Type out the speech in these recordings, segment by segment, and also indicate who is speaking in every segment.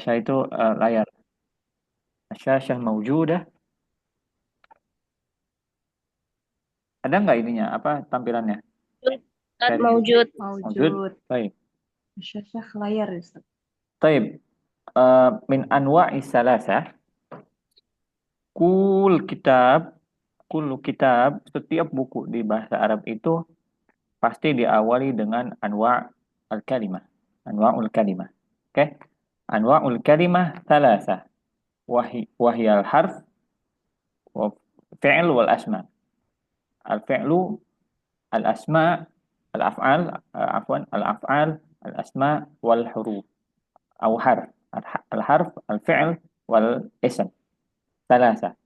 Speaker 1: Syah itu layar. Syah maujudah. Ada nggak ininya? Apa tampilannya?
Speaker 2: Ustaz
Speaker 1: Chat
Speaker 2: Maujud.
Speaker 1: maujud.
Speaker 2: Maujud.
Speaker 1: Baik.
Speaker 2: Syah layar ya, Ustaz.
Speaker 1: Baik. Min anwa'i salasah. Kul kitab. Kullu kitab. Setiap buku di bahasa Arab itu pasti diawali dengan al-kalimah. Anwa'ul kalimah. Oke? Anwa'ul kalimah salasah. Wahyal harf wa fi'l wal asma. Al-fi'lu al-asma al-af'al afwan al-af'al al-asma wal huruf au harf al-harf al-fi'l wal ism salasa.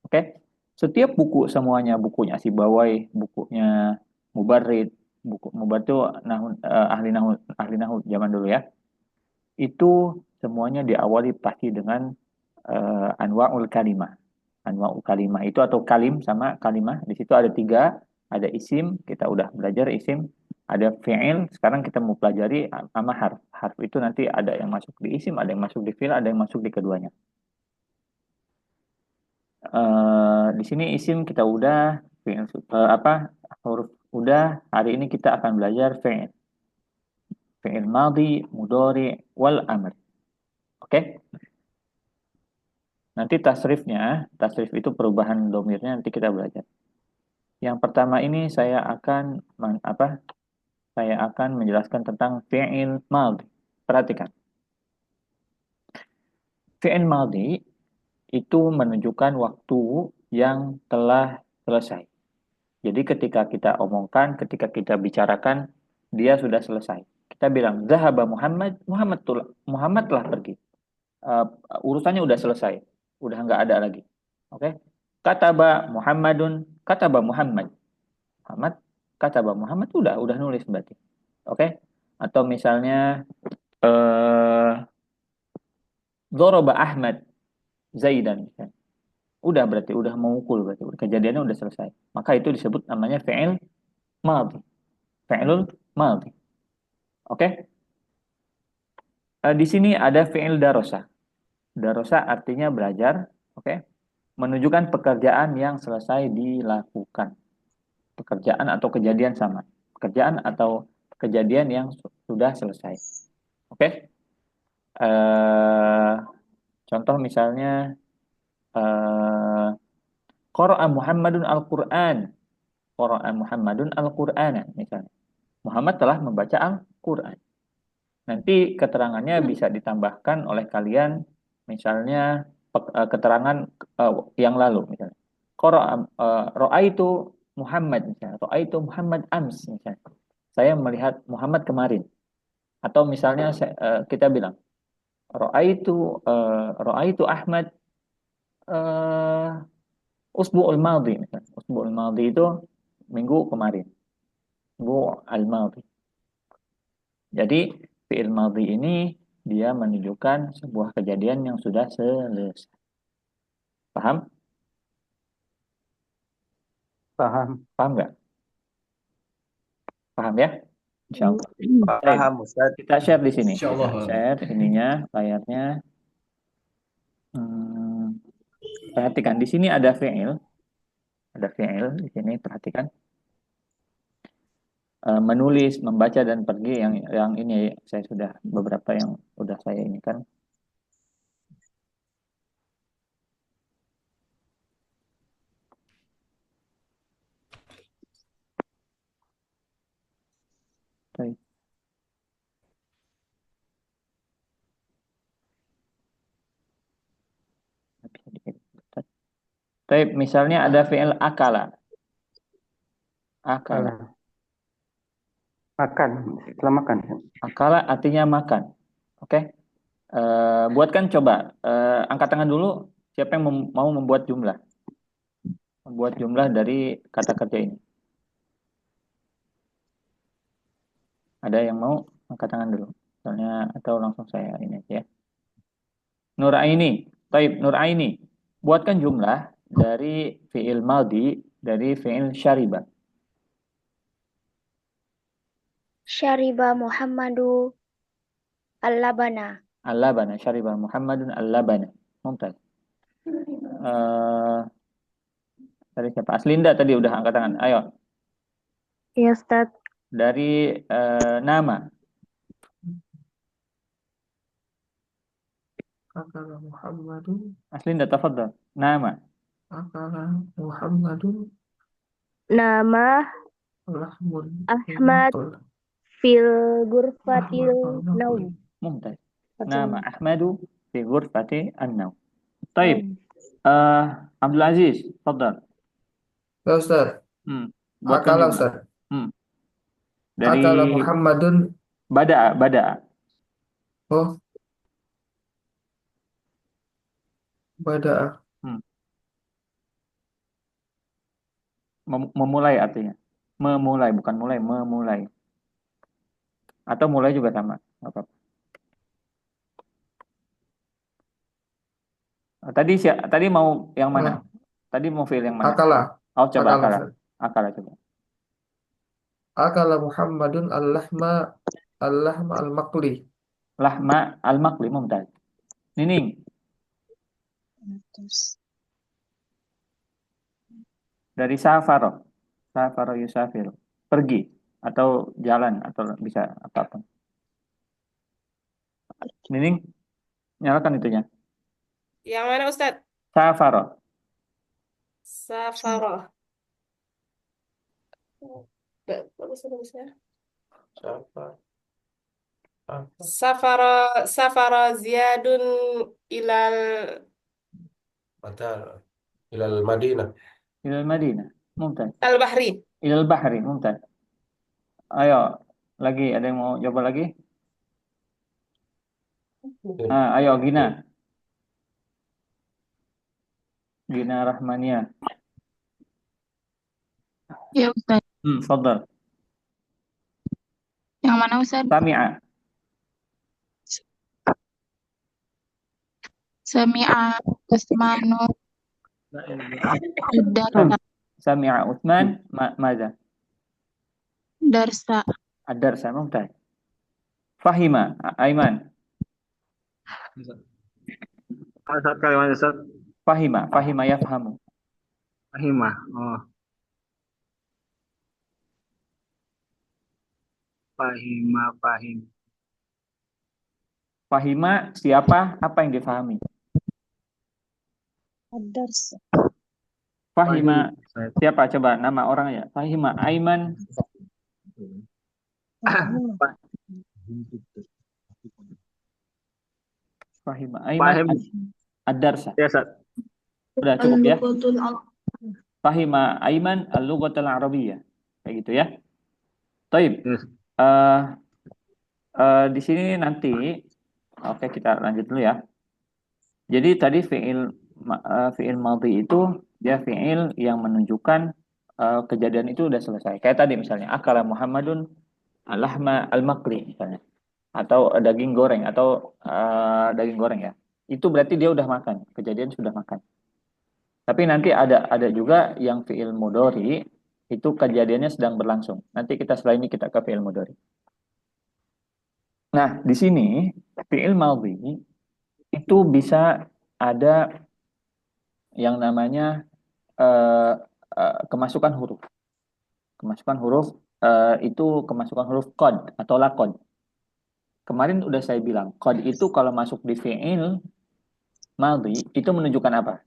Speaker 1: Oke. Setiap buku semuanya bukunya Sibawai, bukunya Mubarrid, buku Mubarrid itu ahli nahwu zaman dulu ya. Itu semuanya diawali pasti dengan anwaul kalimah. Anwaul kalimah itu atau kalim sama kalimah. Di situ ada tiga, ada isim, kita udah belajar isim, ada fi'il, sekarang kita mau pelajari sama harf. Harf itu nanti ada yang masuk di isim, ada yang masuk di fi'il, ada yang masuk di keduanya. Di sini isim kita udah, fi'il apa huruf udah. Hari ini kita akan belajar fi'il. Fi'il madhi, mudhari, wal amr. Oke? Nanti tasrif itu perubahan domirnya nanti kita belajar. Yang pertama ini saya akan menjelaskan tentang fi'il madhi. Perhatikan. Fi'il madhi itu menunjukkan waktu yang telah selesai. Jadi ketika kita omongkan, ketika kita bicarakan, dia sudah selesai. Kita bilang, Zahaba Muhammad, Muhammad telah pergi. Uh, Urusannya udah selesai. Udah nggak ada lagi. Oke? Kataba Muhammadun, kataba Muhammad. Muhammad, kataba Muhammad udah nulis berarti. Oke? Atau misalnya, eh Zoroba Ahmad Zaidan. Udah berarti, udah memukul berarti. Kejadiannya udah selesai. Maka itu disebut namanya fi'il madhi. Fi'ilul madhi. Oke? Di sini ada fi'il darosa. Darosa artinya belajar, oke? Menunjukkan pekerjaan yang selesai dilakukan. Pekerjaan atau kejadian sama. Pekerjaan atau kejadian yang sudah selesai. Oke? Eh, Contoh misalnya, eh, Qara'a Muhammadun Al-Qur'an. Qara'a Muhammadun Al-Qur'ana misalnya. Muhammad telah membaca Al-Qur'an. Nanti keterangannya bisa ditambahkan oleh kalian, misalnya keterangan yang lalu, misalnya. Ro'aitu Muhammad, misalnya. Ro'aitu Muhammad Ams, misalnya. Saya melihat Muhammad kemarin. Atau misalnya kita bilang, Ro'aitu Ahmad Usbu'ul Madhi, misalnya. Usbu'ul Madhi itu minggu kemarin. Minggu al-Madhi. Jadi fi'il madhi ini dia menunjukkan sebuah kejadian yang sudah selesai. Paham?
Speaker 3: Paham.
Speaker 1: Paham nggak? Paham ya? Insya Allah. Baik.
Speaker 3: Paham, Ustaz.
Speaker 1: Kita share di sini.
Speaker 4: Insya
Speaker 1: Kita
Speaker 4: Allah.
Speaker 1: share ininya, layarnya. Hmm, Perhatikan di sini ada fi'il. Ada fi'il di sini. Perhatikan. Menulis, membaca dan pergi yang ini saya sudah beberapa yang sudah saya ini kan. Baik. Baik, misalnya ada fi'il akala. Akala.
Speaker 3: Salah. Makan. Setelah makan.
Speaker 1: Akala artinya makan. Oke? Buatkan coba. Angkat tangan dulu. Siapa yang mau membuat jumlah? Membuat jumlah dari kata kerja ini. Ada yang mau angkat tangan dulu? Soalnya atau langsung saya ini aja ya. Nuraini. Baik, Nuraini. Buatkan jumlah dari fi'il maldi dari fi'il syariba.
Speaker 5: Syariba Muhammadu al-labana.
Speaker 1: Al-labana. Syariba Muhammadun al-labana. Mumtaz. Eh, dari siapa? Aslinda tadi udah angkat tangan. Ayo.
Speaker 2: Iya, Ustaz.
Speaker 1: Dari nama.
Speaker 4: Akala Muhammadun,
Speaker 1: Aslinda, tafadhal. Nama.
Speaker 4: akala Muhammadun,
Speaker 2: Nama
Speaker 4: lahmul
Speaker 2: Ahmad
Speaker 4: naql,
Speaker 2: fil
Speaker 4: lahmul
Speaker 2: ghurfatil
Speaker 4: naql.
Speaker 2: naum.
Speaker 1: Mumtaz.
Speaker 2: Fatil
Speaker 1: Nama Ahmadu fi ghurfati an-naum. Taib.
Speaker 2: naum.
Speaker 1: Abdul Aziz, tafadhal.
Speaker 4: Ya Ustaz,
Speaker 1: Buatkan
Speaker 4: akala
Speaker 1: jumlah.
Speaker 4: Ustaz,
Speaker 1: Dari
Speaker 4: akala Muhammadun,
Speaker 1: bada'a.
Speaker 4: oh bada'a,
Speaker 1: Memulai artinya. Memulai, bukan mulai, memulai. Atau mulai juga sama. Nggak apa-apa. Tadi mau yang mana? Tadi mau fiil yang mana?
Speaker 4: akala,
Speaker 1: Oh, coba
Speaker 4: akala
Speaker 1: akala.
Speaker 4: Ustaz.
Speaker 1: Akala coba.
Speaker 4: Akala Muhammadun al-lahma al-maqli.
Speaker 1: Lahma al-maqli, mumtaz. Nining, dari safaro. Safaro yusafiru. Pergi atau jalan atau bisa apapun. Nining, nyalakan itunya.
Speaker 5: Yang mana Ustadz?
Speaker 1: Safaro.
Speaker 5: Safaroh. Bagus. Safara Ziyadun ilal
Speaker 4: Ilal Madinah.
Speaker 1: Ilal Madinah. Mumtaz.
Speaker 5: al-Bahri.
Speaker 1: Ilal Bahri. Mumtaz. Ayo, lagi ada yang mau coba lagi? Ayo Gina. Gina Rahmania.
Speaker 6: Ya Ustaz.
Speaker 1: Fadhal.
Speaker 6: Yang mana Ustaz?
Speaker 1: Sami'a.
Speaker 6: Sami'a Usmanu Darsa.
Speaker 1: Sami'a Utsman maza?
Speaker 6: Darsa.
Speaker 1: Ad-darsa. Mumtaz. Fahima Aiman.
Speaker 3: Ustaz kalimat Ustaz.
Speaker 1: Fahima yafhamu.
Speaker 3: Fahimah. Oh. Fahim.
Speaker 1: Fahima siapa? Apa yang difahami?
Speaker 2: Ad-dars.
Speaker 1: Fahima siapa? Coba nama orang ya. Fahima Aiman. Fahima Aiman ad-darsa.
Speaker 3: Ya Ustaz.
Speaker 1: Udah cukup ya. Fahima Aiman al-lughatul arabiyyah. Kayak gitu ya. Taib.
Speaker 3: Yes.
Speaker 1: Di sini nanti oke, kita lanjut dulu ya. Jadi tadi fi'il madhi itu dia fi'il yang menunjukkan kejadian itu udah selesai. Kayak tadi misalnya akala Muhammadun al-lahma al-maqli misalnya. Atau daging goreng atau daging goreng ya. Itu berarti dia udah makan, kejadian sudah makan. Tapi nanti ada juga yang fi'il mudhari itu kejadiannya sedang berlangsung. Nanti setelah ini kita ke fi'il mudhari. Nah, di sini fi'il madhi itu bisa ada yang namanya kemasukan huruf. Kemasukan huruf itu kemasukan huruf qad atau laqad. Kemarin udah saya bilang, qad itu kalau masuk di fi'il madhi itu menunjukkan apa?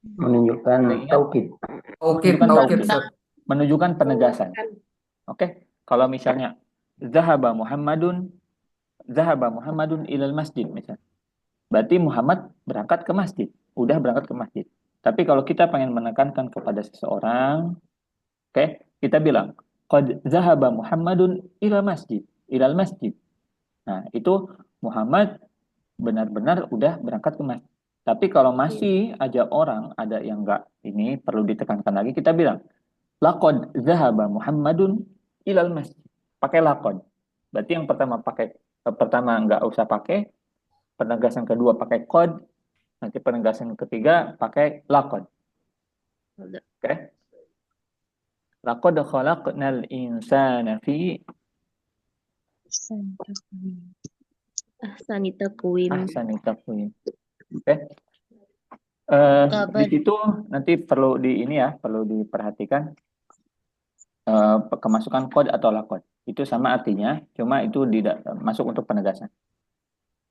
Speaker 3: Menunjukkan taukid.
Speaker 4: Taukid Ustaz.
Speaker 1: Menunjukkan penegasan. Oke, kalau misalnya zahaba Muhammadun ilal masjid misalnya. Berarti Muhammad berangkat ke masjid, udah berangkat ke masjid. Tapi kalau kita pengen menekankan kepada seseorang, oke, kita bilang qad zahaba Muhammadun ilal masjid. Nah, itu Muhammad benar-benar udah berangkat ke masjid. Tapi kalau masih aja orang ada yang enggak, ini perlu ditekankan lagi, kita bilang laqad zahaba Muhammadun ilal masjid. Pakai laqad. Berarti yang pertama enggak usah pakai, penegasan kedua pakai qad, nanti penegasan ketiga pakai laqad. Oke. Laqad khalaqnal insana fi
Speaker 2: Ahsani takwim.
Speaker 1: Ahsani takwim. Oke. Di
Speaker 2: Kabar.
Speaker 1: situ nanti perlu perlu diperhatikan kemasukan kod atau lakod. Itu sama artinya, cuma itu tidak masuk untuk penegasan.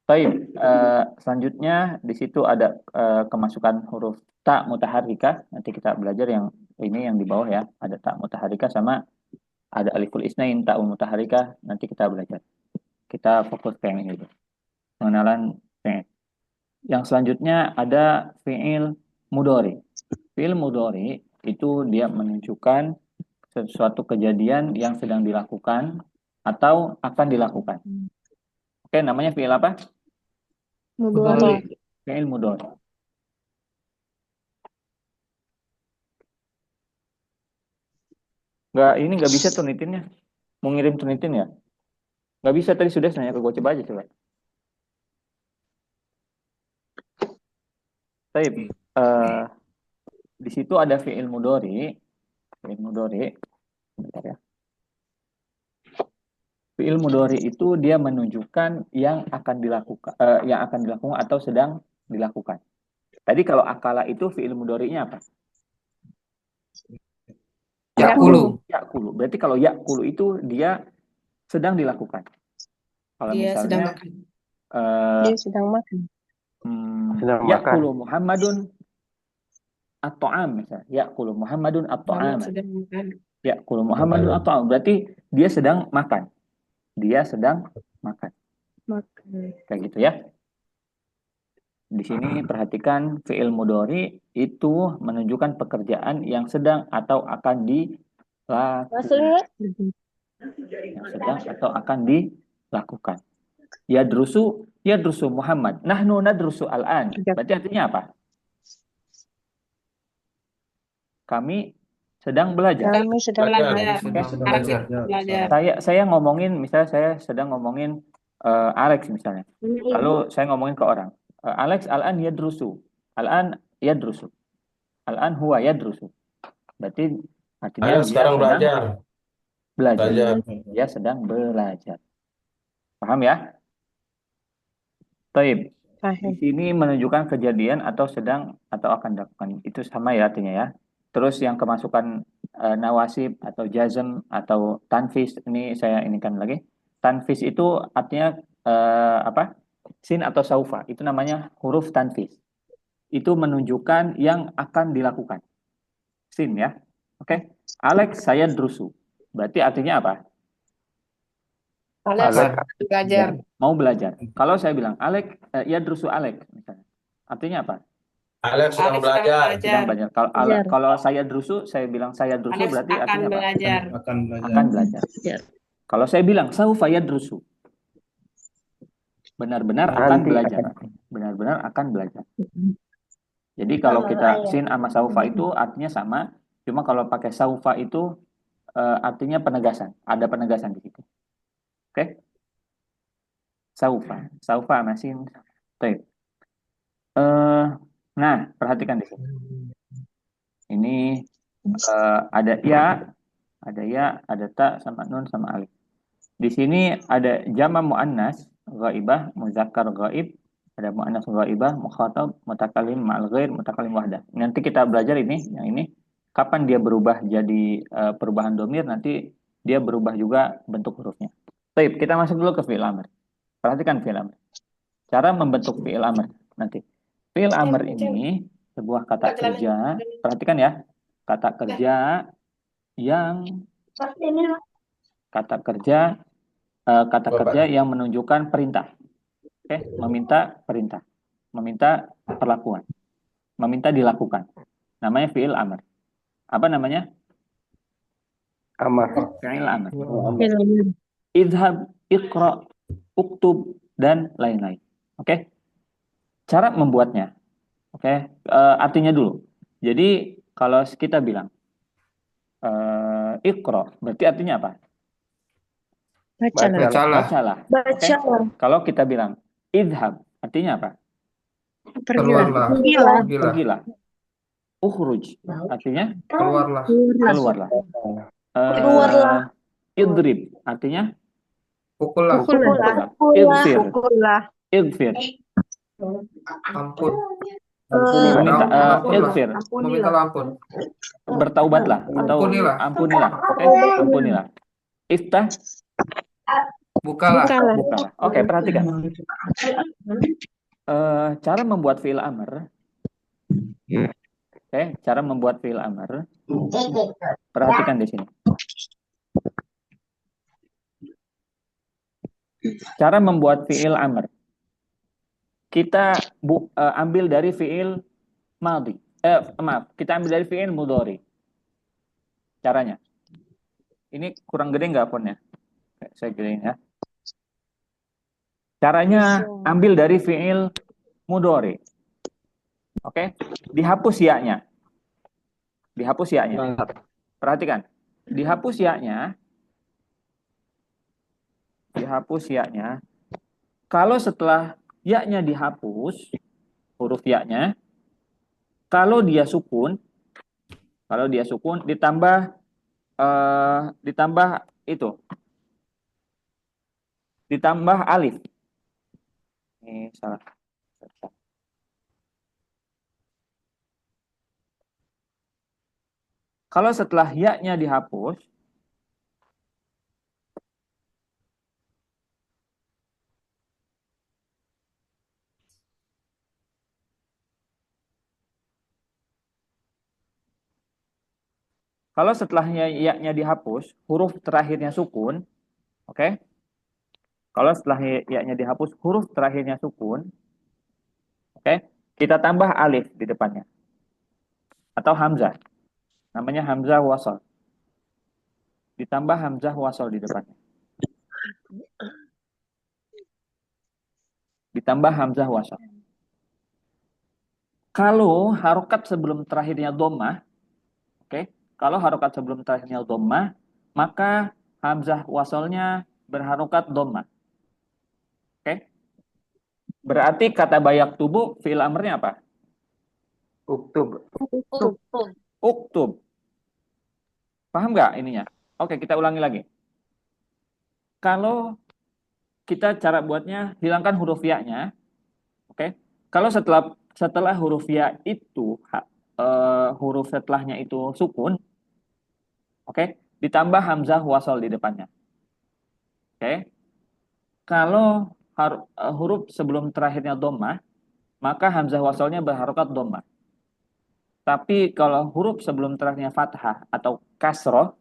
Speaker 1: Baik, selanjutnya di situ ada kemasukan huruf ta mutaharrika. Nanti kita belajar yang ini yang di bawah ya. Ada ta mutaharrika sama ada aliful isnain ta mutaharrika. Nanti kita belajar. Kita fokus ke yang ini dulu. Pengenalan fi'il. Yang selanjutnya ada fi'il mudhari. Fi'il mudhari itu dia menunjukkan sesuatu kejadian yang sedang dilakukan atau akan dilakukan. Oke, namanya fi'il apa?
Speaker 2: Mudhari.
Speaker 1: Fi'il mudhari. Nggak bisa tuh nitinnya. Mau ngirim tuh nitin ya? Nggak bisa, tadi sudah nanya ke gue, coba aja coba. Baik, di situ ada fi'il mudhari. Fi'il mudhari. Bentar ya. Fi'il mudhari itu dia menunjukkan yang akan dilakukan atau sedang dilakukan. Tadi kalau akala itu fi'il mudhari'nya apa?
Speaker 4: Yakulu.
Speaker 1: Yakulu. Berarti kalau yakulu itu dia sedang dilakukan. Kalau
Speaker 5: Dia sedang
Speaker 1: misalnya
Speaker 5: makan.
Speaker 2: Dia sedang makan.
Speaker 3: Sedang
Speaker 1: yakulu Muhammadun at-ta'am misalnya. Yakulu Muhammadun at-ta'am.
Speaker 5: Muhammad sedang makan.
Speaker 1: Yakulu Muhammadun at-ta'am. Berarti dia sedang makan. Dia sedang makan.
Speaker 2: Makan.
Speaker 1: Kayak gitu ya. Di sini perhatikan fi'il mudhari itu menunjukkan pekerjaan yang sedang atau akan dilakukan.
Speaker 2: Maksudnya?
Speaker 1: Yang sedang atau akan dilakukan. Yadrusu Muhammad. Nahnu nadrusu al-an. Berarti artinya apa? Kami sedang belajar.
Speaker 2: Kami sedang
Speaker 5: Belajar.
Speaker 4: Sedang
Speaker 5: Arabik
Speaker 4: belajar.
Speaker 5: belajar.
Speaker 1: Saya ngomongin, misalnya saya sedang ngomongin Alex misalnya. Lalu saya ngomongin ke orang. Alex al-an yadrusu. Al-an yadrusu. Al-an huwa yadrusu. Berarti artinya
Speaker 4: Kalian
Speaker 1: dia
Speaker 4: sekarang
Speaker 1: sedang
Speaker 4: belajar.
Speaker 1: belajar. Dia sedang belajar. Paham ya? Baik. Di sini menunjukkan kejadian atau sedang atau akan dilakukan. Itu sama ya artinya ya. Terus yang kemasukan nawasib atau jazm atau tanfis, ini saya inikan lagi. Tanfis itu artinya apa? Sin atau saufa. Itu namanya huruf tanfis. Itu menunjukkan yang akan dilakukan. Sin ya. Oke. Alex saya drusu. Berarti artinya apa?
Speaker 5: Alex belajar.
Speaker 1: Mau belajar. Kalau saya bilang Alex ya drusu Alex misalnya. Artinya apa?
Speaker 4: Alex sedang
Speaker 5: Alex sedang
Speaker 4: belajar.
Speaker 1: Sedang belajar. Kalau saya drusu, saya bilang saya drusu
Speaker 5: Alex
Speaker 1: berarti
Speaker 5: akan
Speaker 1: artinya apa?
Speaker 5: belajar.
Speaker 1: Akan belajar. Kalau saya bilang saufa yadrusu, benar-benar akan belajar. Benar-benar akan belajar. Jadi kalau kita sin sama saufa itu artinya sama, cuma kalau pakai saufa itu artinya penegasan. Ada penegasan di situ. Oke? Saufa masin. Baik. Nah, perhatikan di sini. Ini ada ya, ada ta sama nun sama alif. Di sini ada jama muannas ghaibah, muzakkar ghaib, ada muannas ghaibah, mukhatab, mutakallim ma'al ghair, mutakallim wahdah. Nanti kita belajar yang ini kapan dia berubah jadi perubahan domir, nanti dia berubah juga bentuk hurufnya. Baik, kita masuk dulu ke fi'il amr. Perhatikan fi'il amr. Cara membentuk fi'il amr nanti. Fi'il amr ini sebuah kata kerja. Perhatikan ya. Kata kerja yang menunjukkan perintah. Oke, meminta perintah. Meminta perlakuan. Meminta dilakukan. Namanya fi'il amr. Apa namanya?
Speaker 3: Amar.
Speaker 1: Fi'il amr. Idhab, iqra, uktub, dan lain-lain. Oke? Cara membuatnya. Oke? Artinya dulu. Jadi, kalau kita bilang iqra, berarti artinya apa?
Speaker 4: Bacalah.
Speaker 1: Oke? Kalau kita bilang idhab, artinya apa? Pergilah. Ukhruj, artinya
Speaker 4: Keluarlah.
Speaker 1: keluarlah. Idrib, artinya
Speaker 4: Pukullah.
Speaker 2: Pukullah.
Speaker 1: Igfir.
Speaker 2: Pukullah.
Speaker 1: Igfir.
Speaker 4: Ampun.
Speaker 1: Meminta
Speaker 4: Ampunlah.
Speaker 1: igfir.
Speaker 4: Meminta ampun.
Speaker 1: Bertaubatlah atau
Speaker 4: Ampunilah.
Speaker 1: ampunilah. Oke, ampunilah. Iftah,
Speaker 4: Bukalah.
Speaker 1: bukalah. Oke, perhatikan. Cara membuat fi'il amr. Oke, cara membuat fi'il amr. Perhatikan di sini. Cara membuat fi'il amr. Kita ambil dari fi'il madhi. Maaf, kita ambil dari fi'il mudhari. Caranya. Ini kurang gede nggak fonnya? Saya gedein ya. Caranya ambil dari fi'il mudhari. Oke? Dihapus ya-nya. Dihapus ya-nya. Perhatikan. Dihapus ya-nya. Dihapus ya-nya. Kalau setelah ya-nya dihapus, huruf ya-nya, kalau dia sukun ditambah ditambah alif. Ini salah. Kalau setelah ya-nya dihapus, kalau setelahnya ya-nya dihapus, huruf terakhirnya sukun, oke? Kalau setelah ya-nya dihapus, huruf terakhirnya sukun, oke? Kita tambah alif di depannya. Atau hamzah. Namanya hamzah wasal. Ditambah hamzah wasal di depannya. Ditambah hamzah wasal. Kalau harokat sebelum terakhirnya dhammah, oke? Kalau harokat sebelum terakhirnya dhammah, maka hamzah wasalnya berharokat dhammah. Oke? Berarti kata bayak tubuh fi'il amrnya apa?
Speaker 3: Uktub.
Speaker 1: Uktub. Paham nggak ininya? Oke, kita ulangi lagi. Kalau kita cara buatnya hilangkan huruf ya-nya, oke? Kalau setelah huruf ya itu huruf setelahnya itu sukun, oke? Ditambah hamzah wasal di depannya. Oke? Kalau huruf sebelum terakhirnya dhammah, maka hamzah wasalnya berharokat dhammah. Tapi kalau huruf sebelum terakhirnya fathah atau kasroh,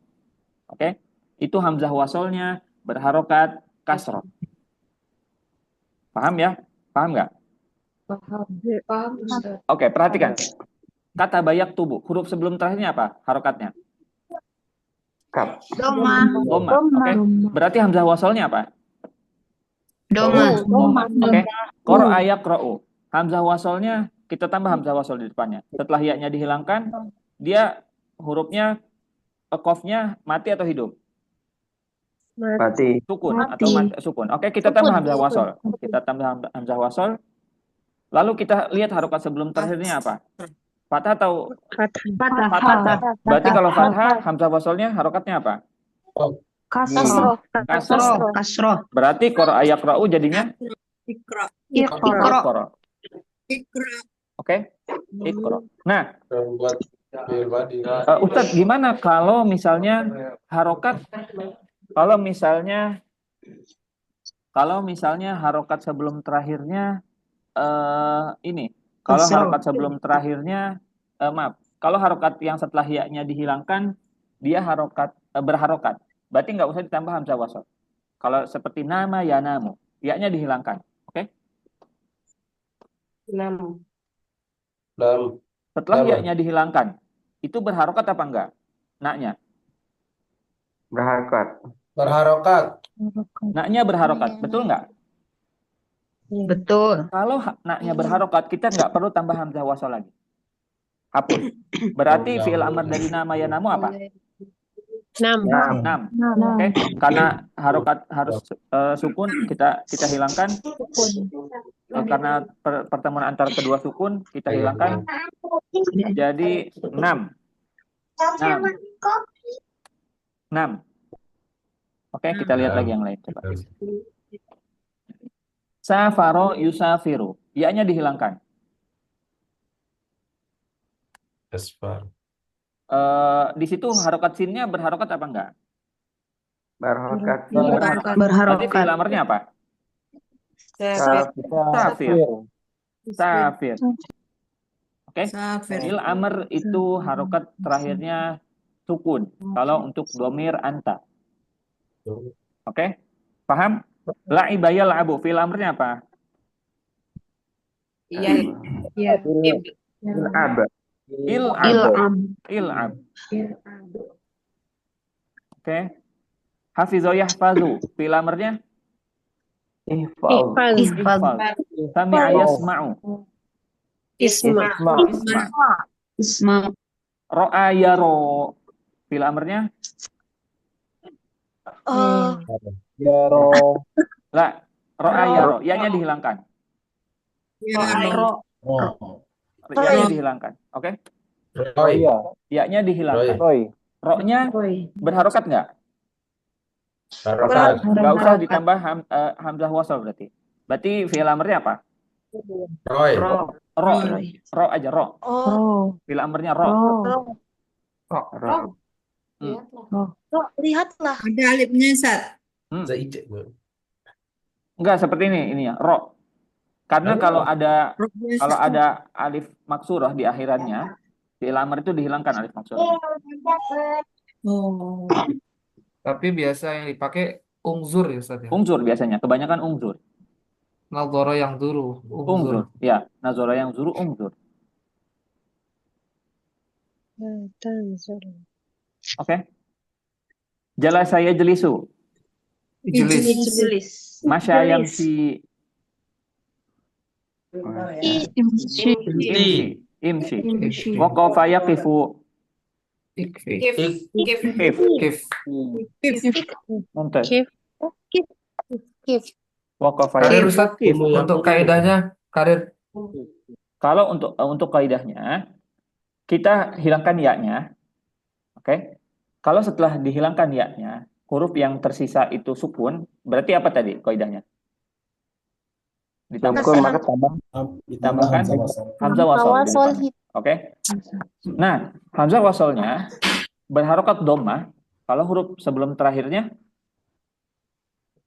Speaker 1: oke, itu hamzah wasalnya berharokat kasroh. Paham ya? Paham nggak?
Speaker 2: Paham.
Speaker 1: Oke, perhatikan. Kata bayak tubuh, huruf sebelum terakhirnya apa? Harokatnya?
Speaker 3: Kap.
Speaker 6: Doma.
Speaker 1: Dhammah. Oke. Berarti hamzah wasalnya apa?
Speaker 6: Doma.
Speaker 1: Oke. Qara'a yaqra'u. Hamzah wasalnya kita tambah hamzah wasal di depannya. Setelah ya-nya dihilangkan, dia hurufnya qafnya mati atau hidup?
Speaker 3: Mati.
Speaker 1: Sukun
Speaker 6: Mati.
Speaker 1: atau sukun. Oke, kita tambah hamzah wasal. Kita tambah hamzah wasal. Lalu kita lihat harokat sebelum terakhirnya apa? Fathah atau fathah? Berarti kalau fathah, hamzah wasalnya harokatnya apa?
Speaker 6: Kasroh.
Speaker 1: Berarti qara'a yaqra'u jadinya
Speaker 6: Iqra.
Speaker 1: Iqra. Oke? Iqra. Nah, Ustadz, gimana kalau misalnya harokat harokat sebelum terakhirnya kalau harokat sebelum terakhirnya kalau harokat yang setelah ya-nya dihilangkan dia berharokat, berarti nggak usah ditambah hamzah wasal. Kalau seperti nama ya namu, ya-nya dihilangkan, oke? Setelah ya-nya dihilangkan, itu berharokat apa enggak? Naknya.
Speaker 3: Berharokat.
Speaker 1: Naknya berharokat, betul nggak?
Speaker 6: Betul.
Speaker 1: Kalau naknya berharokat, kita nggak perlu tambah hamzah wasal lagi. Hapus. Berarti fi'il amr dari nama ya namu apa? Nam. Oke. Karena harokat harus sukun, kita hilangkan. Karena pertemuan antara kedua sukun kita hilangkan. Jadi 6. Oke. Oke, kita lihat lagi yang lain coba. Safaro yusafiru. Ya-nya dihilangkan.
Speaker 7: Asfar.
Speaker 1: Di situ harokat sinnya berharokat apa enggak?
Speaker 3: Berharokat.
Speaker 1: Berharokat. Berarti
Speaker 6: Berharokat.
Speaker 1: fi'il amarnya apa? Safir. Safir. Oke. Fi'il amr itu harokat terakhirnya sukun. Kalau untuk domir anta. Oke. Paham? La'iba yal'abu. Fi'il amrnya apa?
Speaker 5: Iya.
Speaker 3: Il'ab.
Speaker 1: Il'ab.
Speaker 6: Il'am.
Speaker 1: Il'ab. Oke. Hafizu yahfazu. Fi'il amrnya?
Speaker 3: Ihfaz.
Speaker 6: Ihfaz.
Speaker 1: Sami'a yasma'u.
Speaker 5: Isma.
Speaker 1: Isma.
Speaker 6: Isma.
Speaker 1: Ro'a yaro. Fi'il amrnya?
Speaker 3: Yaro.
Speaker 1: La. Ro'a yaro. Ya-nya dihilangkan.
Speaker 6: Ro.
Speaker 1: Ya-nya dihilangkan. Oke.
Speaker 7: Roy.
Speaker 1: Ya-nya dihilangkan.
Speaker 3: Roy.
Speaker 1: Ro-nya berharokat nggak?
Speaker 7: Harokat.
Speaker 1: Nggak usah ditambah hamzah wasal berarti. Berarti fi'il amrnya apa?
Speaker 7: Roy.
Speaker 1: Ro. Ro aja, ro. Fi'il amrnya ro.
Speaker 2: Lihatlah.
Speaker 6: Ada alifnya, Ustaz.
Speaker 7: Zaid.
Speaker 1: Enggak seperti ini ya, ro. Karena kalau ada alif maksurah di akhirannya, fi'il amr itu dihilangkan alif maksurah.
Speaker 6: Oh.
Speaker 4: Tapi biasa yang dipakai ungzur ya Ustaz ya.
Speaker 1: Ungzur biasanya, kebanyakan ungzur.
Speaker 4: Nadhara yang dulu.
Speaker 1: Ungzur, ya. Nazara yang zuru ungzur. Oke. Jalasa yajlisu.
Speaker 4: Ijlis.
Speaker 1: Masya yamsi. Imsi. Waqafa yaqifu.
Speaker 4: Ikfi.
Speaker 1: Kif. Mumtaz. Waqafa
Speaker 4: Karir
Speaker 1: yaqifu.
Speaker 4: Ustaz, untuk kaidahnya karir.
Speaker 1: Kalau untuk kaidahnya, kita hilangkan ya-nya. Oke. Kalau setelah dihilangkan ya-nya, huruf yang tersisa itu sukun, berarti apa tadi kaidahnya?
Speaker 3: Sukun maka
Speaker 1: Ditambahkan hamzah wasal. Oke. Nah, hamzah wasalnya berharokat dhammah kalau huruf sebelum terakhirnya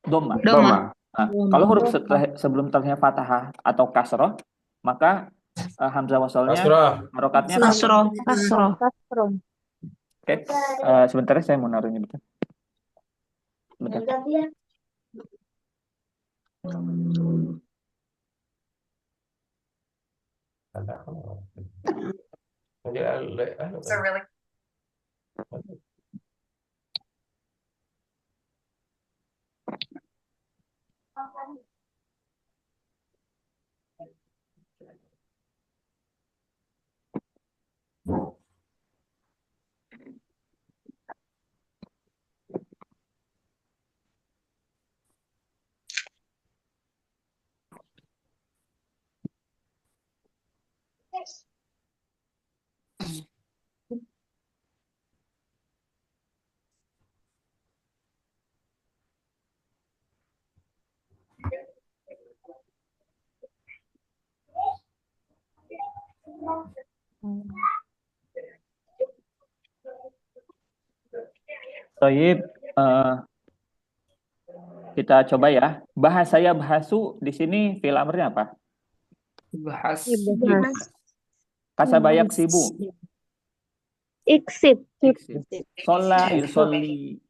Speaker 1: dhammah.
Speaker 6: Doma.
Speaker 1: Nah, kalau huruf sebelum terakhirnya fathah atau kasroh, maka hamzah wasalnya
Speaker 7: Kasrah.
Speaker 1: harokatnya
Speaker 6: Kasroh.
Speaker 1: Oke. Sebentar ya, saya mau naruhnya betul. Sebentar. Baik, kita coba ya. Bahasaya bahasu di sini fi'il amrnya apa?
Speaker 4: Bahas.
Speaker 1: Kasabayak sibu.
Speaker 2: Iksib.
Speaker 1: Sholla yusolli.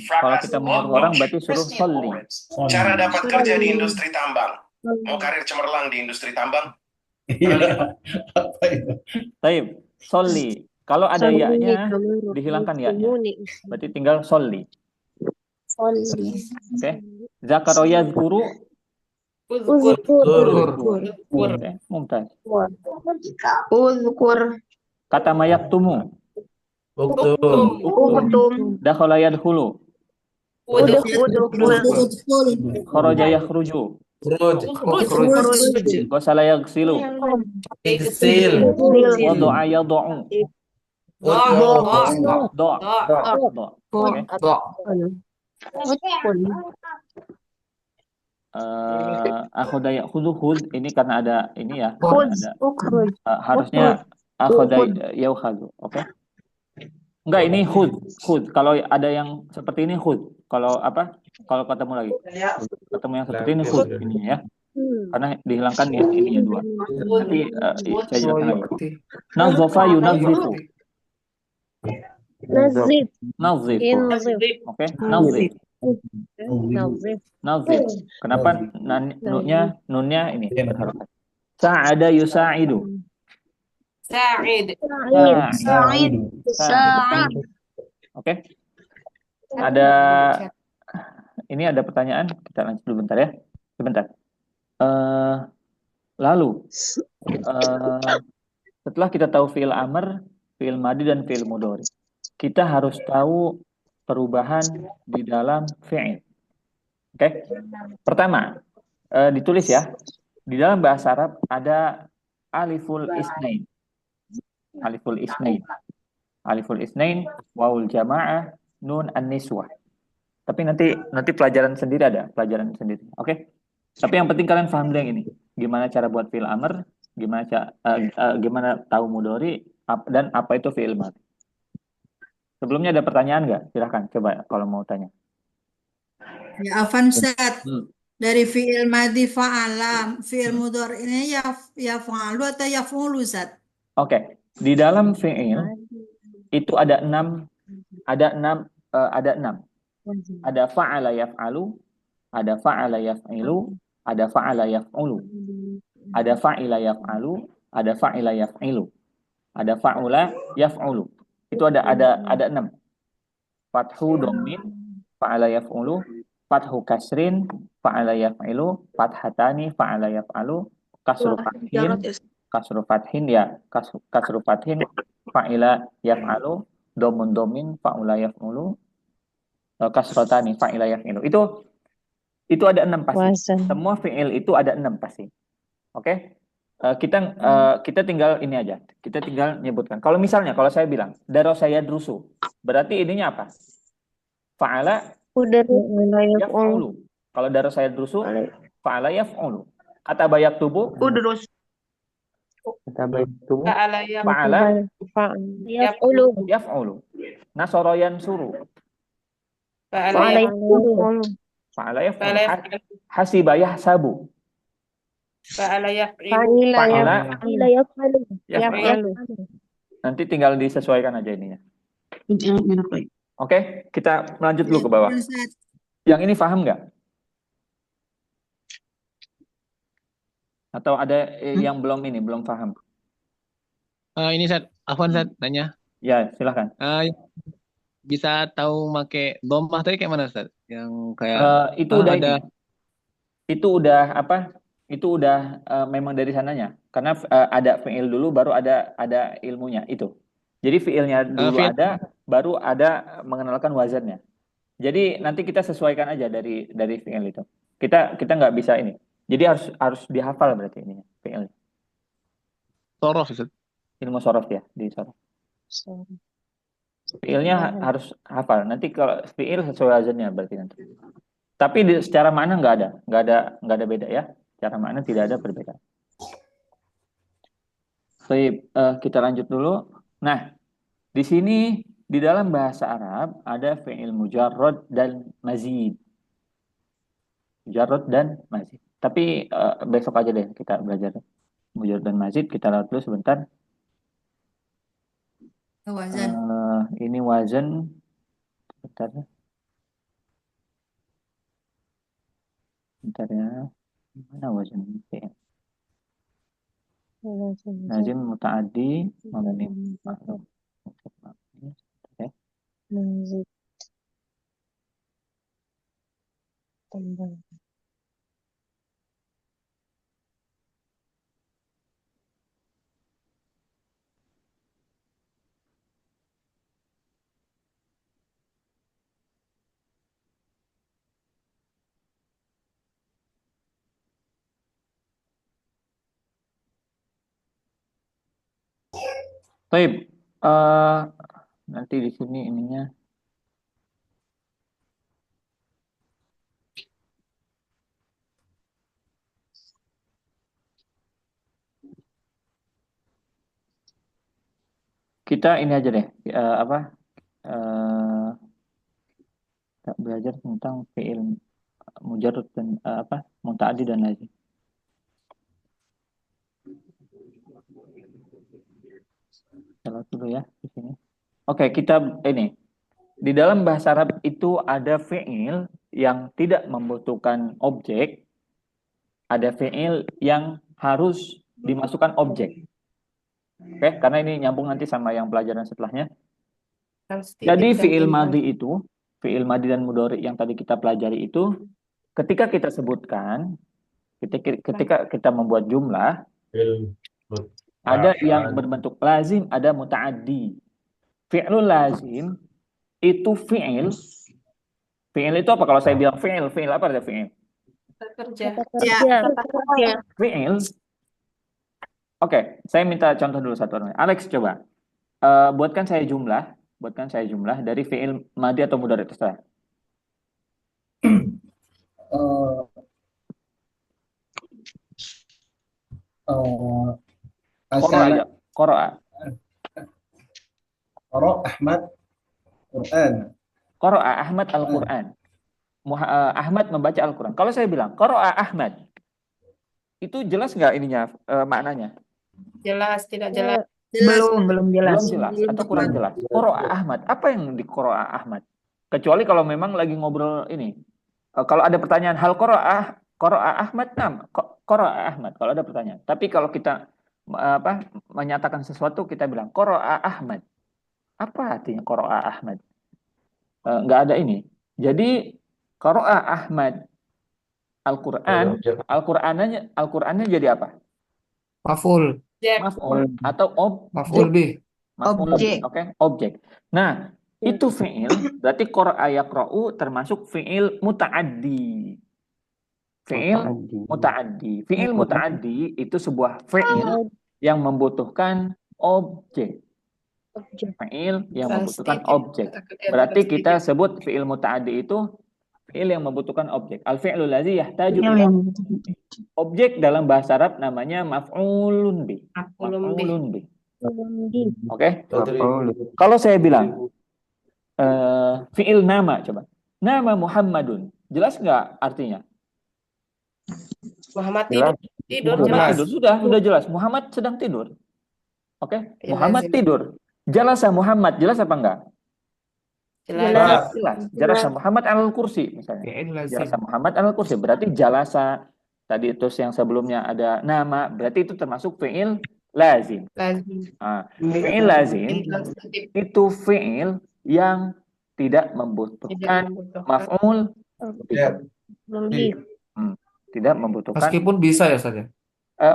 Speaker 1: Kalau kita menyuruh orang berarti suruh sholli.
Speaker 8: Cara dapat kerja di industri tambang. Mau karir cemerlang di industri tambang?
Speaker 1: Baik, sholli. Kalau ada ya-nya, dihilangkan ya-nya. Berarti tinggal sholli. Oke. Zakaro yazkuru. Oke, mumtaz.
Speaker 6: Uzkur.
Speaker 1: Kata mayak tumu.
Speaker 6: Uktum.
Speaker 1: Dakhala yadkhulu. Kharaja yakhruju. Ghasala yaghsilu.
Speaker 7: Iksil.
Speaker 1: Wada'a yad'u.
Speaker 4: Dok.
Speaker 1: Do.
Speaker 4: Dok.
Speaker 1: Do. Oke.
Speaker 4: Dok.
Speaker 1: Akhoda ya'khudhu khudh ini karena ada ini ya,
Speaker 4: Khudh.
Speaker 1: karena ada harusnya akhoda ya'khudhu. Oke. Enggak, ini khudh. Khudh. Kalau ada yang seperti ini khudh. Kalau apa? Kalau ketemu lagi. Ketemu yang seperti ini khudh ininya ya. Karena dihilangkan ya ini ya dua. Nanti saya jelaskan lagi. Nazzafa yunazzifu.
Speaker 2: Nazif.
Speaker 1: Nazifu. Oke, nazif. Nazif. Kenapa nunnya ini berharokat? Sa'ada yusa'idu.
Speaker 5: Sa'id.
Speaker 2: Sa'id. Sa'id.
Speaker 1: Oke. Ada ini ada pertanyaan, kita lanjut dulu bentar ya. Sebentar. Lalu setelah kita tahu fi'il amr, fi'il madi dan fi'il mudhari, kita harus tahu perubahan di dalam fi'il. Oke. Pertama, ditulis ya. Di dalam bahasa Arab ada aliful isnain. Aliful isnain. Aliful isnain, wawul jamaah, nun an-niswah. Tapi nanti pelajaran sendiri ada, pelajaran sendiri. Oke. Tapi yang penting kalian paham dulu yang ini. Gimana cara buat fi'il amr, gimana tahu mudhari dan apa itu fi'il madi. Sebelumnya ada pertanyaan nggak? Silahkan coba kalau mau tanya.
Speaker 6: Ya, Afan Ustaz. Dari fi'il madhi fa'ala, fi'il mudhari ini ya fa'alu atau ya fa'ulu Ustaz?
Speaker 1: Oke. Di dalam fi'il itu ada enam. Ada fa'ala yaf'alu, ada fa'ala yaf'ilu, ada fa'ala yaf'ulu, ada fa'ila yaf'alu, ada fa'ila yaf'ilu, ada fa'ula yaf'ulu. Itu ada 6. Fathu dhammin, fa'ala yaf'ulu, fathu kasrin, fa'ala yaf'ilu, fathatani, fa'ala yaf'alu, kasru fathin ya, kasru fathin, fa'ila yaf'alu, dhammun dhammin, fa'ula yaf'ulu, kasrotani, fa'ila yaf'ilu. Itu ada 6 pasti. Semua fi'il itu ada 6 pasti. Oke? Kita tinggal ini aja. Kita tinggal nyebutkan. Kalau misalnya kalau saya bilang darasa yadrusu, berarti ininya apa? Fa'ala yaf'ulu. Kalau darasa yadrusu, fa'ala yaf'ulu. Kataba yaktubu, fa'ala yaf'ulu. Nasara yansuru, fa'ala yaf'ulu. Hasiba yahsabu,
Speaker 5: Fa'ala yaf'ilu.
Speaker 1: fa'ala
Speaker 2: yaf'alu.
Speaker 1: yaf'alu. Nanti tinggal disesuaikan aja ininya. Oke, kita melanjut dulu ke bawah.
Speaker 6: Ustaz.
Speaker 1: Yang ini paham nggak? Atau ada yang belum paham?
Speaker 9: Ini Sat, Afwan Sat, tanya.
Speaker 1: Ya, silahkan.
Speaker 9: Bisa tahu make domah tadi kayak mana Sat? Yang kayak
Speaker 1: Itu udah
Speaker 9: ada
Speaker 1: ini. Itu udah apa? Itu udah memang dari sananya. Karena ada fi'il dulu baru ada ilmunya itu. Jadi fi'ilnya dulu
Speaker 9: fi'il.
Speaker 1: ada, baru ada mengenalkan wazannya. Jadi nanti kita sesuaikan aja dari fi'il itu. Kita nggak bisa ini. Jadi harus dihafal berarti ini fi'il.
Speaker 9: sorof Sat.
Speaker 1: Ilmu sorof ya, di sorof. Fi'ilnya harus hafal. Nanti kalau fi'il sesuai wazannya berarti nanti. Tapi secara makna nggak ada beda ya. Secara makna tidak ada perbedaan. Baik, kita lanjut dulu. Nah, di sini di dalam bahasa Arab ada fi'il mujarrad dan mazid. Mujarrad dan mazid. Tapi besok aja deh kita belajar mujarrad dan mazid. Kita lihat dulu sebentar.
Speaker 6: Wazan.
Speaker 1: Ini wazan. Sebentar ya. Bentar ya. Mana wazan fi'il? Lazim muta'addi mabni ma'ruf. Ya. Baik, Eh, nanti di sini ininya. Kita ini aja deh. Apa? Kita belajar tentang fiil mujarrad dan apa? Muta'addi dan lazim. Salah dulu ya di sini. Oke, kita ini. Di dalam bahasa Arab itu ada fiil yang tidak membutuhkan objek, ada fiil yang harus dimasukkan objek. Oke, karena ini nyambung nanti sama yang pelajaran setelahnya. Jadi fiil madhi itu, fiil madhi dan mudhari yang tadi kita pelajari itu, ketika kita sebutkan, ketika kita membuat jumlah, ada yang berbentuk lazim, ada muta'addi. Fi'lul lazim itu fi'il. Fi'il itu apa? Kalau saya bilang fi'il apa ada fi'il?
Speaker 5: Kerja.
Speaker 1: Fi'il. Oke, saya minta contoh dulu satu orang. Alex coba. Buatkan saya jumlah dari fi'il madhi atau mudhari terserah. Qara'a aja. Qara'a.
Speaker 2: Ahmad Quran.
Speaker 1: Qara'a Ahmad Al-Quran. Ahmad membaca Al-Quran. Kalau saya bilang Qara'a Ahmad, itu jelas nggak ininya maknanya?
Speaker 5: Jelas, tidak jelas.
Speaker 6: Belum jelas.
Speaker 1: Belum jelas atau kurang jelas. Qara'a Ahmad. Apa yang di Qara'a Ahmad? Kecuali kalau memang lagi ngobrol ini. Kalau ada pertanyaan hal Qara'a Ahmad, Qara'a Ahmad kalau ada pertanyaan. Tapi kalau kita menyatakan sesuatu kita bilang Qara'a Ahmad. Apa artinya Qara'a Ahmad? Nggak ada ini. Jadi Qara'a Ahmad Al-Quran, Al-Qurannya jadi apa?
Speaker 4: Maf'ul.
Speaker 1: Maf'ul atau
Speaker 4: Maf'ul bih.
Speaker 6: Objek.
Speaker 1: Oke, objek. Nah, itu fi'il, berarti qara'a yaqra'u termasuk fi'il muta'addi. Fi'il muta'addi. Fi'il muta'addi itu sebuah fi'il yang membutuhkan objek. Fi'il yang membutuhkan objek. Berarti kita sebut fi'il muta'addi itu fi'il yang membutuhkan objek. Al-fi'lul ladzi yahtaju ila objek dalam bahasa Arab namanya maf'ulun bih. Maf'ulun bih. Oke? Kalau saya bilang fi'il nama coba. Nama Muhammadun. Jelas nggak artinya?
Speaker 5: Muhammad
Speaker 1: Jelas.
Speaker 5: tidur.
Speaker 1: Muhammad
Speaker 5: Jelas.
Speaker 1: tidur. Sudah jelas. Muhammad sedang tidur. Oke?
Speaker 5: Ya,
Speaker 1: Muhammad
Speaker 5: lazim.
Speaker 1: tidur. Jalasa Muhammad. Jelas apa enggak?
Speaker 5: Jelas.
Speaker 1: Jelas. Jalasa Muhammad alal kursi misalnya.
Speaker 4: Fi'il lazim.
Speaker 1: Jalasa Muhammad alal kursi. Berarti jalasa tadi terus yang sebelumnya ada nama. Berarti itu termasuk fi'il lazim.
Speaker 5: Lazim.
Speaker 1: Nah, fi'il lazim itu fi'il yang tidak membutuhkan maf'ul bih. Tidak membutuhkan
Speaker 4: Meskipun bisa ya saja.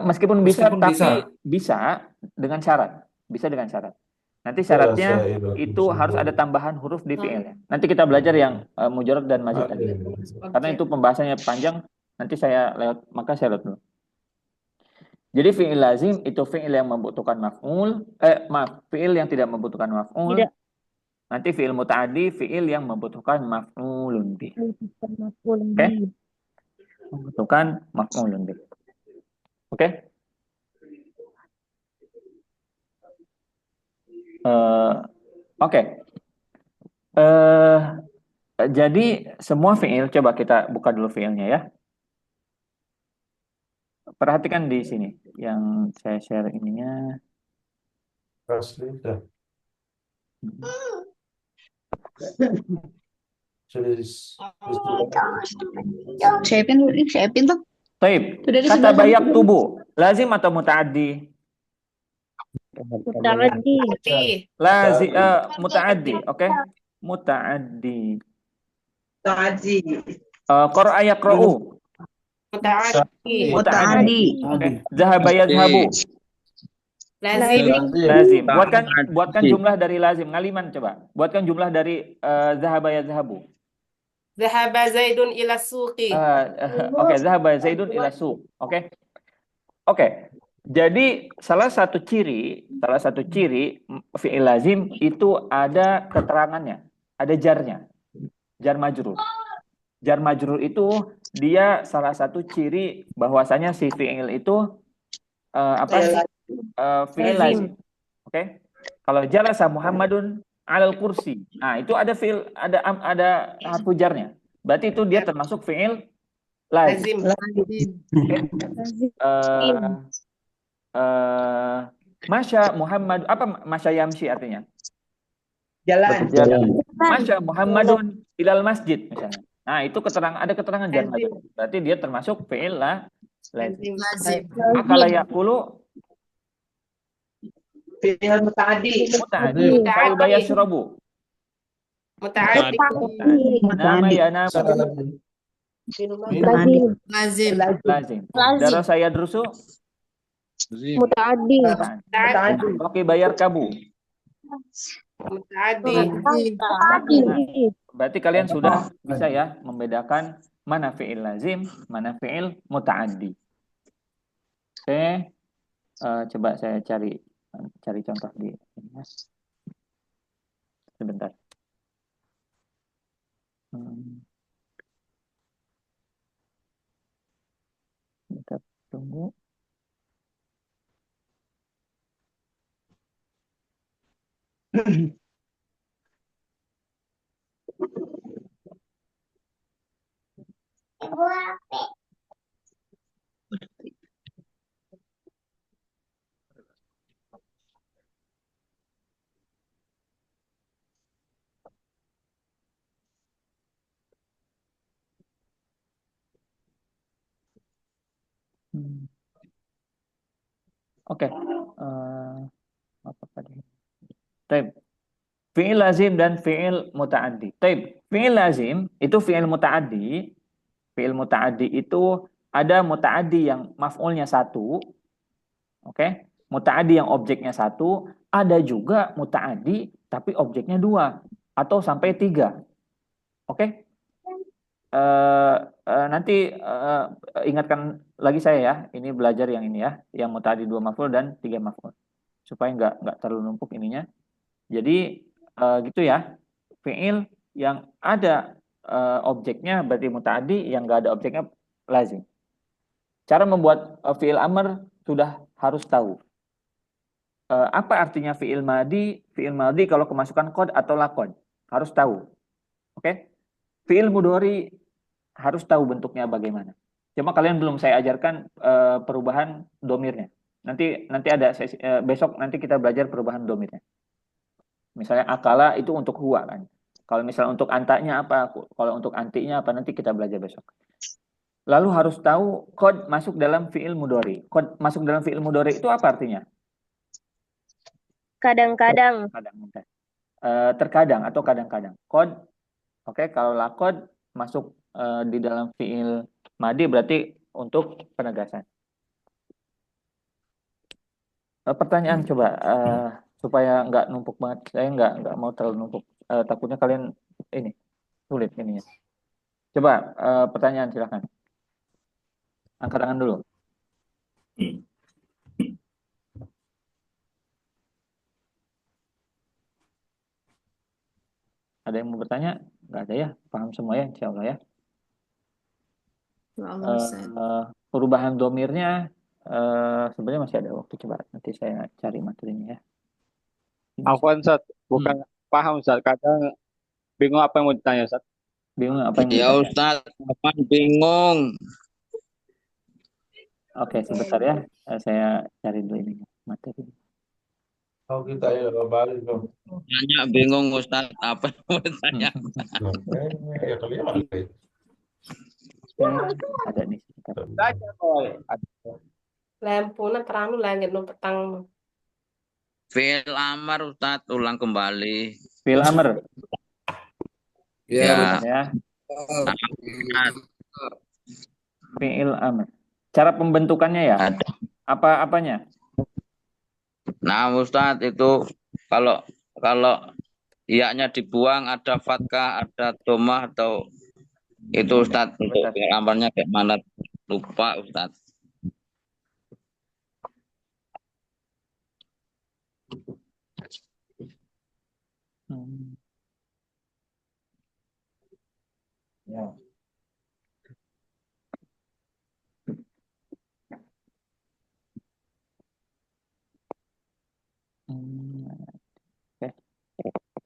Speaker 1: meskipun bisa
Speaker 4: Meskipun
Speaker 1: tapi bisa dengan syarat. Bisa dengan syarat. Nanti syaratnya itu harus ada tambahan huruf di fi'il. Nanti kita belajar yang mujarrad dan mazid tadi. Karena itu pembahasannya panjang, nanti saya lewat, maka saya lewat dulu. Jadi fi'il lazim itu fi'il yang membutuhkan maf'ul, fi'il yang tidak membutuhkan maf'ul.
Speaker 2: Tidak.
Speaker 1: Nanti fi'il muta'addi fi'il yang membutuhkan maf'ulun bih. Oke? Membutuhkan maf'ulun bih. Oke? Oke. Jadi semua fi'il, coba kita buka dulu fi'ilnya ya. Perhatikan di sini yang saya share ininya.
Speaker 2: Siapin tuh.
Speaker 1: Taib.
Speaker 2: Sudah di
Speaker 1: Kata
Speaker 2: sebelah
Speaker 1: bayak
Speaker 2: sana.
Speaker 1: tubuh lazim atau muta'addi?
Speaker 2: Muta'addi.
Speaker 1: Lazim muta'addi, oke? Muta'addi. Qara'a yaqra'u.
Speaker 5: Muta'addi.
Speaker 1: Muta'addi. Oke. Zahaba yazhabu.
Speaker 5: Lazim.
Speaker 1: Lazim. Buatkan jumlah dari lazim. Ngaliman coba. Buatkan jumlah dari zahaba yazhabu.
Speaker 5: Zahaba Zaidun ila suqi.
Speaker 1: Oke, zahaba Zaidun ila suq. Oke. Oke. Jadi salah satu ciri fi'il lazim itu ada keterangannya, ada jarnya, jar majrur. Jar majrur itu dia salah satu ciri bahwasanya si fi'il itu fi'il lazim. Oke? Kalau jalasa Muhammadun alal kursi. Nah, itu ada fi'il, ada harfu jarnya. Berarti itu dia termasuk fi'il lazim. Masya Muhammad, apa Masya Yamshi artinya?
Speaker 5: Jalan.
Speaker 1: Masya Muhammadun ilal masjid misalnya. Nah, itu ada keterangan jar majrur. Berarti dia termasuk fi'il lazim. Akala yaqulu
Speaker 5: Fi'il muta'addi.
Speaker 1: Sauba yashrabu.
Speaker 5: Muta'addi.
Speaker 1: Nama yanamu.
Speaker 6: lazim.
Speaker 1: Lazim. Darasa yadrusu.
Speaker 10: Muta'addi.
Speaker 1: Oke, bayar kabu.
Speaker 5: Muta'addi.
Speaker 1: Berarti kalian sudah bisa ya membedakan mana fi'il lazim, mana fi'il muta'addi. Oke. Coba saya cari contoh di ini ya. Sebentar. Kita tunggu. Oke. Apa tadi? Taib. Fi'il lazim dan fi'il muta'addi. Taib. Fi'il lazim itu fi'il muta'addi. Fi'il muta'addi itu ada muta'addi yang maf'ulnya satu. Oke. Muta'addi yang objeknya satu. Ada juga muta'addi tapi objeknya dua. Atau sampai tiga. Oke. Nanti ingatkan lagi saya ya. Ini belajar yang ini ya. Yang muta'addi 2 maf'ul dan 3 maf'ul. Supaya nggak terlalu numpuk ininya. Jadi gitu ya. Fi'il yang ada objeknya berarti muta'addi, yang nggak ada objeknya lazim. Cara membuat fi'il amr sudah harus tahu. Apa artinya fi'il madhi? Fi'il madhi kalau kemasukan qad atau laqad. Harus tahu. Oke? Fi'il mudhari harus tahu bentuknya bagaimana. Cuma kalian belum saya ajarkan perubahan domirnya. Nanti ada sesi, besok nanti kita belajar perubahan domirnya. Misalnya akala itu untuk huwa kan. Kalau misalnya untuk antanya apa, kalau untuk antinya apa, nanti kita belajar besok. Lalu harus tahu qad masuk dalam fi'il mudhari. Qad masuk dalam fi'il mudhari itu apa artinya?
Speaker 10: Kadang-kadang.
Speaker 1: Terkadang atau kadang-kadang. Qad, oke, kalau laqad masuk di dalam fi'il madhi berarti untuk penegasan. Pertanyaan coba supaya nggak numpuk banget. Saya nggak mau terlalu numpuk. Takutnya kalian ini sulit ininya. Coba pertanyaan silakan. Angkat tangan dulu. Ada yang mau bertanya? Nggak ada ya? Paham semua ya, insya Allah ya. Perubahan domirnya sebenarnya masih ada waktu. Coba nanti saya cari materinya ya.
Speaker 9: Afwan Ustaz, bukan paham Ustaz. Kadang bingung apa yang mau ditanya Ustaz.
Speaker 1: Bingung apa yang mau
Speaker 11: Ya
Speaker 1: ditanya?
Speaker 11: Ustaz, Afwan bingung.
Speaker 1: Oke, sebentar ya. Saya cari dulu ini materi.
Speaker 7: Oh kita ya kembali dong.
Speaker 11: Nanya bingung Ustaz, apa yang mau ditanya?
Speaker 7: Ya kalian mana?
Speaker 1: Ada nih.
Speaker 5: Lampunya terang langit no petang.
Speaker 11: Fi'il amar Ustaz, ulang kembali.
Speaker 1: Fi'il amr.
Speaker 11: Ya.
Speaker 1: Ya. Fi'il amr. Cara pembentukannya ya? Apanya?
Speaker 11: Nah Ustaz itu kalau iya-nya dibuang ada fathah, ada dhammah atau itu Ustaz untuk fi'il amarnya kayak mana? Lupa Ustaz.
Speaker 1: Hmm.
Speaker 7: Ya.
Speaker 1: Oke.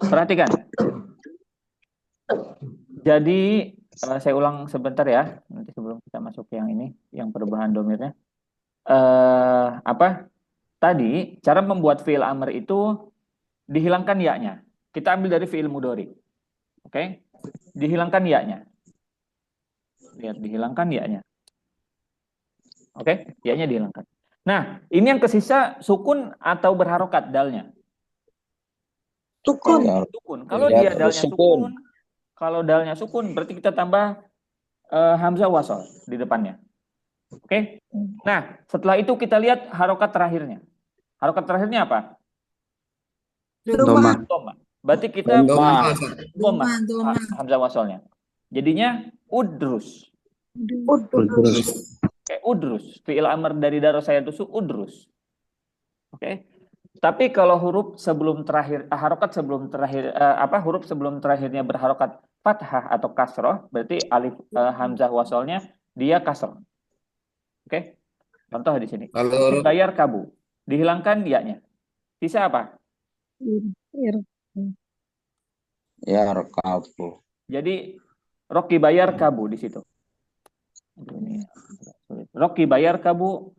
Speaker 1: Perhatikan. Jadi saya ulang sebentar ya, nanti sebelum kita masuk ke yang ini, yang perubahan domirnya. Apa? Tadi cara membuat fiil amr itu dihilangkan ya-nya. Kita ambil dari fiil mudhari. Oke? Dihilangkan ya-nya. Lihat, dihilangkan ya-nya. Oke? Ya-nya dihilangkan. Nah, ini yang kesisa sukun atau berharokat dalnya?
Speaker 5: Sukun.
Speaker 1: Sukun. Kalau dia dalnya
Speaker 11: sukun.
Speaker 1: sukun, kalau dalnya sukun, berarti kita tambah hamzah wasol di depannya. Oke? Nah, setelah itu kita lihat harokat terakhirnya. Harokat terakhirnya apa?
Speaker 6: Domah.
Speaker 1: Doma. Berarti kita
Speaker 11: Domah.
Speaker 1: doma
Speaker 6: Domah.
Speaker 1: hamzah wasolnya. Jadinya udrus. Oke, udrus. Fi'il amr dari darasaya dusu udrus. Oke. Tapi kalau huruf sebelum terakhir, harokat sebelum terakhir, huruf sebelum terakhirnya berharokat fathah atau kasroh, berarti alif hamzah wasolnya dia kasroh. Oke. Contoh di sini.
Speaker 2: Kalau
Speaker 1: Bayar kabu. Dihilangkan ya-nya. Sisa apa?
Speaker 11: Ya rakabu.
Speaker 1: Jadi Rocky bayar kabu di situ. Aduh, ini sulit. Rocky bayar kabu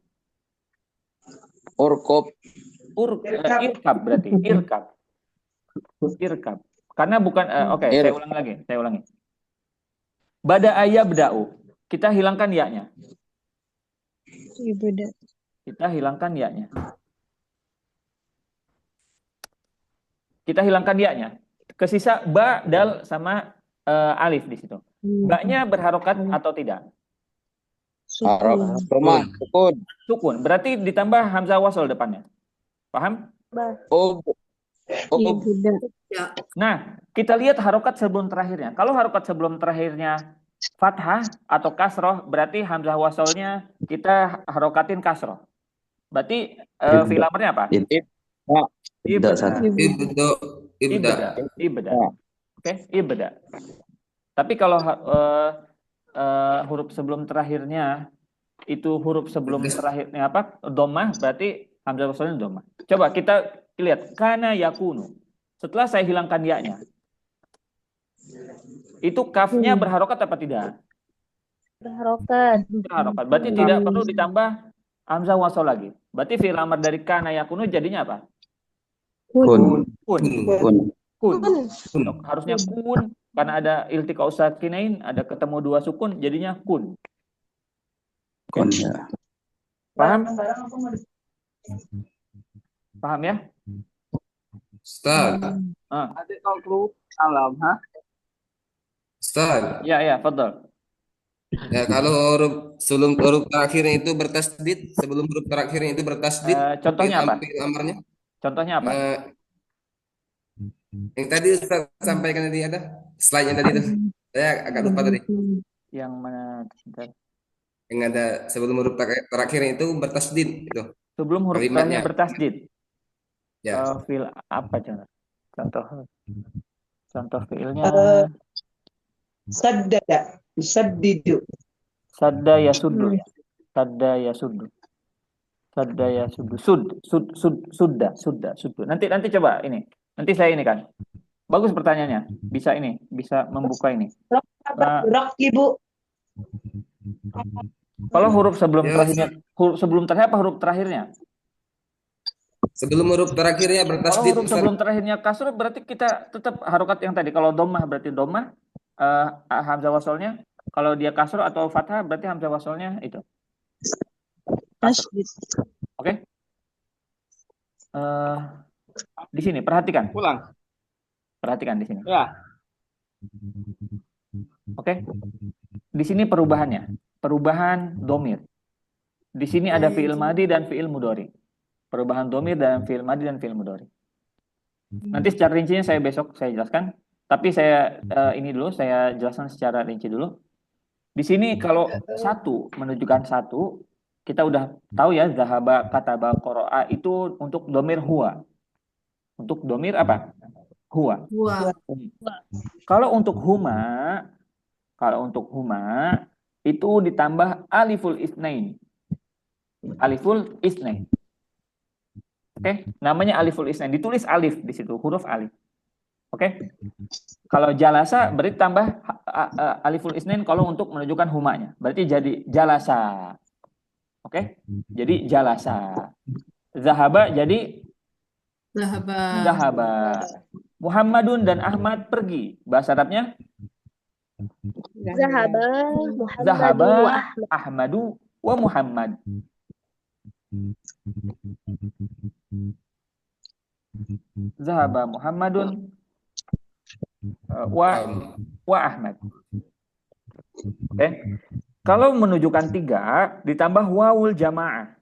Speaker 11: Urkub.
Speaker 1: irkab berarti irkab. Karena bukan oke, saya ulang lagi, saya ulangi. Bada ayah bedau. Kita hilangkan ya-nya. Kita hilangkan ya-nya. Kita hilangkan ya-nya. Kesisa ba, dal sama alif di situ. Ba-nya berharokat atau tidak?
Speaker 11: Domah. Sukun.
Speaker 1: Sukun. Berarti ditambah hamzah wasol depannya. Paham? Nah, kita lihat harokat sebelum terakhirnya. Kalau harokat sebelum terakhirnya fathah atau kasroh, berarti hamzah wasolnya kita harokatin kasroh. Berarti fi'il amrnya apa? Ibda. Oke, ibda. Tapi kalau huruf sebelum terakhirnya itu huruf sebelum terakhirnya apa? Domah, berarti hamzah wasolnya domah. Coba kita lihat kana yakunu. Setelah saya hilangkan ya-nya, itu kafnya berharokat apa tidak?
Speaker 10: Berharokat.
Speaker 1: Berharokat. Berarti tidak perlu ditambah hamzah wasol lagi. Berarti fi'il amr dari kana yakunu jadinya apa?
Speaker 11: Kun.
Speaker 1: Harusnya kun, karena ada iltiqa'u sakinain, ada ketemu dua sukun, jadinya kun.
Speaker 11: Kun ya.
Speaker 1: Paham? Paham ya?
Speaker 2: Ustaz,
Speaker 9: Adik kalau salam, ha?
Speaker 2: Ustaz.
Speaker 1: Ya, fadhal.
Speaker 2: Ya, kalau sebelum huruf terakhirnya itu bertasdid, sebelum huruf terakhirnya itu bertasdid,
Speaker 1: contohnya apa?
Speaker 2: fi'il amrnya.
Speaker 1: Contohnya apa?
Speaker 2: Yang tadi Ustaz sampaikan tadi ada slide-nya tadi itu. Saya agak lupa tadi.
Speaker 1: Yang mana?
Speaker 2: Yang ada sebelum huruf terakhirnya itu bertasdid itu.
Speaker 1: Sebelum huruf terakhirnya bertasdid.
Speaker 2: Ya.
Speaker 1: Fi'il apa contoh fi'ilnya?
Speaker 5: Saddada, yusaddidu.
Speaker 1: Sadda yasuddu. Sadda yasuddu. Sadda yasuddu. Sudda. Nanti coba ini. Nanti saya ini kan. Bagus pertanyaannya. Bisa membuka ini.
Speaker 5: Rok, Ibu.
Speaker 1: Kalau huruf sebelum terakhirnya, sebelum terakhir apa huruf terakhirnya?
Speaker 2: Sebelum huruf terakhirnya
Speaker 1: Kalau
Speaker 2: bertasdid.
Speaker 1: huruf sebelum terakhirnya kasrah berarti kita tetap harokat yang tadi. Kalau domah berarti domah, hamzah wasolnya. Kalau dia kasrah atau fathah berarti hamzah wasolnya itu. Oke? Di sini perhatikan.
Speaker 9: Pulang.
Speaker 1: Perhatikan di sini.
Speaker 9: Ya.
Speaker 1: Oke? Di sini perubahannya. Perubahan domir. Di sini ada fi'il madi dan fi'il mudhari. Perubahan domir dan fi'il madi dan fi'il mudhari. Nanti secara rincinya besok saya jelaskan. Tapi saya saya jelaskan secara rinci dulu. Di sini kalau satu menunjukkan satu, kita udah tahu ya, zahaba, kataba, qara'a itu untuk domir huwa. Untuk domir apa? Huwa.
Speaker 6: Huwa.
Speaker 1: Kalau untuk huma itu ditambah aliful isnain. Aliful isnain. Oke, namanya aliful isnain. Ditulis alif di situ, huruf alif. Oke. Kalau jalasa berarti tambah aliful isnain kalau untuk menunjukkan humanya. Berarti jadi jalasa. Oke? Jadi jalasa. Zahaba jadi zahaba. Muhammadun dan Ahmad pergi. Bahasa Arabnya
Speaker 10: Zahaba Muhammadun
Speaker 1: zahaba
Speaker 10: wa Ahmad.
Speaker 1: Ahmadu wa Muhammad. Zahaba Muhammadun wa Ahmad. Oke. Kalau menunjukkan 3 ditambah wawul jamaah.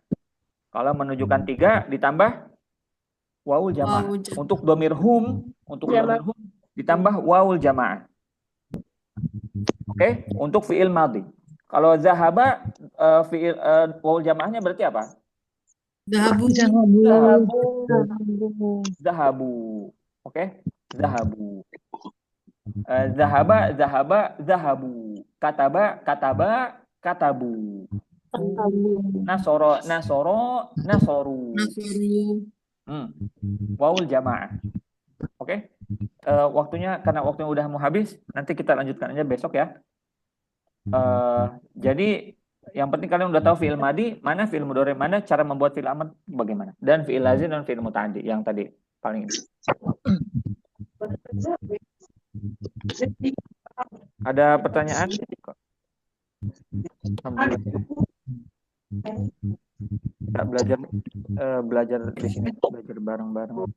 Speaker 1: Kalau menunjukkan 3 ditambah wawul jamaah. Untuk domir hum ditambah wawul jamaah. Oke, untuk fiil madhi. Kalau zahaba fiil wawul jamaahnya berarti apa?
Speaker 6: Zahabu.
Speaker 1: Zahabu. Oke, zahabu. Zahabu. Kataba, katabu. Nasoru. Wawul jamaah. Oke. Karena waktunya udah mau habis, nanti kita lanjutkan aja besok ya. Jadi yang penting kalian udah tahu fi'il madi, mana fi'il mudhari, mana cara membuat fi'il amr bagaimana, dan fi'il lazim dan fi'il muta'addi yang tadi paling ini. Ada pertanyaan? Kita belajar di sini, belajar bareng-bareng.